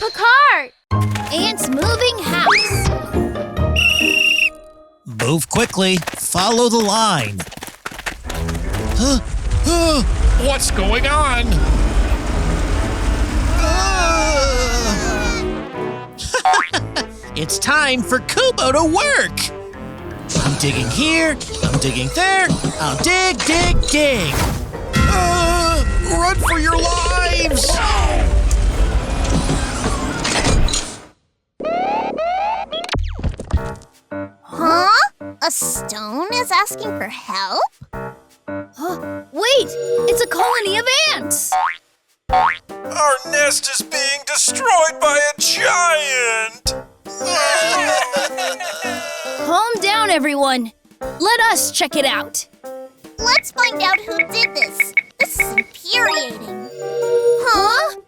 Supercar! Ants moving house. Move quickly. Follow the line. What's going on? It's time for Kubo to work. I'm digging here. I'm digging there. I'll dig, dig, dig. Run for your lives! Huh? A stone is asking for help? Wait! It's a colony of ants! Our nest is being destroyed by a giant! Calm down, everyone. Let us check it out. Let's find out who did this. This is infuriating. Huh?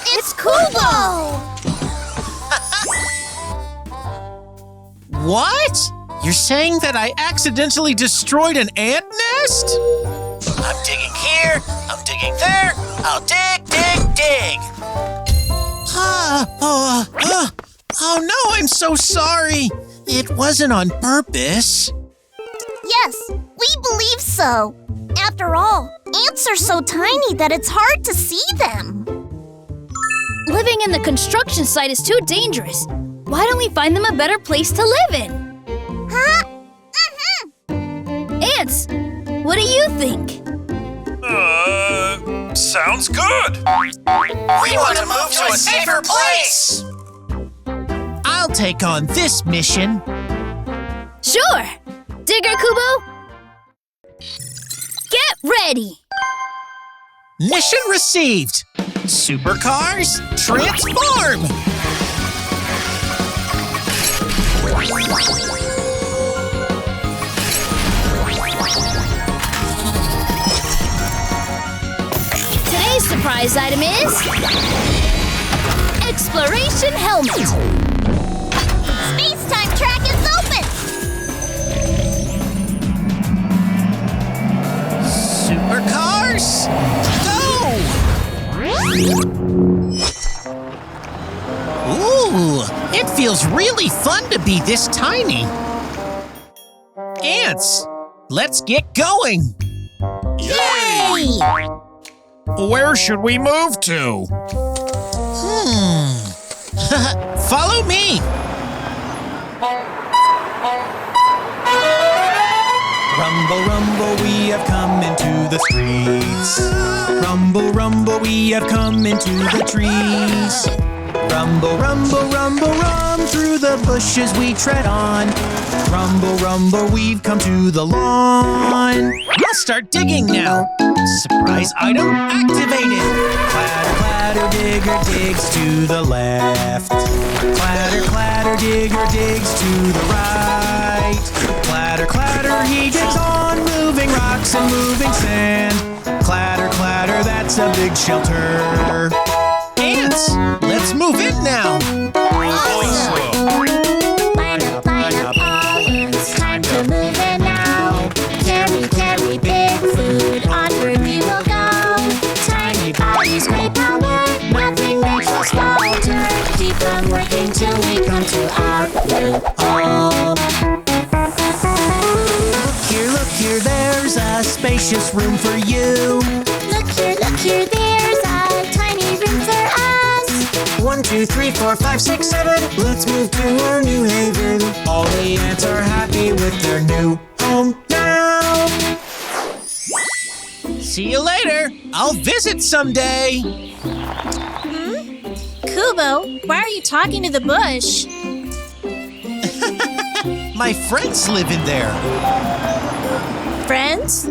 It's Kubo! What? You're saying that I accidentally destroyed an ant nest? I'm digging here. I'm digging there. I'll dig, dig, dig. Oh no, I'm so sorry. It wasn't on purpose. Yes, we believe so. After all, ants are so tiny that it's hard to see them. Living in the construction site is too dangerous. Why don't we find them a better place to live in? Huh? Ants, what do you think? Sounds good. We want to move to a safer place. I'll take on this mission. Sure. Digger Kubo, get ready. Mission received. Supercars, transform! Today's surprise item is Exploration Helmet. Space-time track is open. Supercars, go! Ooh, it feels really fun to be this tiny. Ants, let's get going. Yay! Where should we move to? Follow me. Rumble, rumble, we have come into the streets. Rumble, rumble, we have come into the trees. Rumble, rumble, rumble, rum, through the bushes we tread on. Rumble, rumble, we've come to the lawn. I'll start digging now. Surprise item activated. Clatter, clatter, digger digs to the left. Clatter, clatter, digger digs to the right. Clatter, clatter, he digs on moving rocks and moving sand. Clatter, clatter, that's a big shelter. Ants, let's move in now. Line up, all. It's time to move in now. Carry, carry, big food. Onward we will go. Tiny bodies, great power. Nothing makes us falter. Keep on working till we come to our new home. Look here, there's a spacious room for you. Look here, there's a tiny room for us. 1, 2, 3, 4, 5, 6, 7. Let's move to our new haven. All the ants are happy with their new home now. See you later. I'll visit someday. Kubo, why are you talking to the bush? My friends live in there. Friends?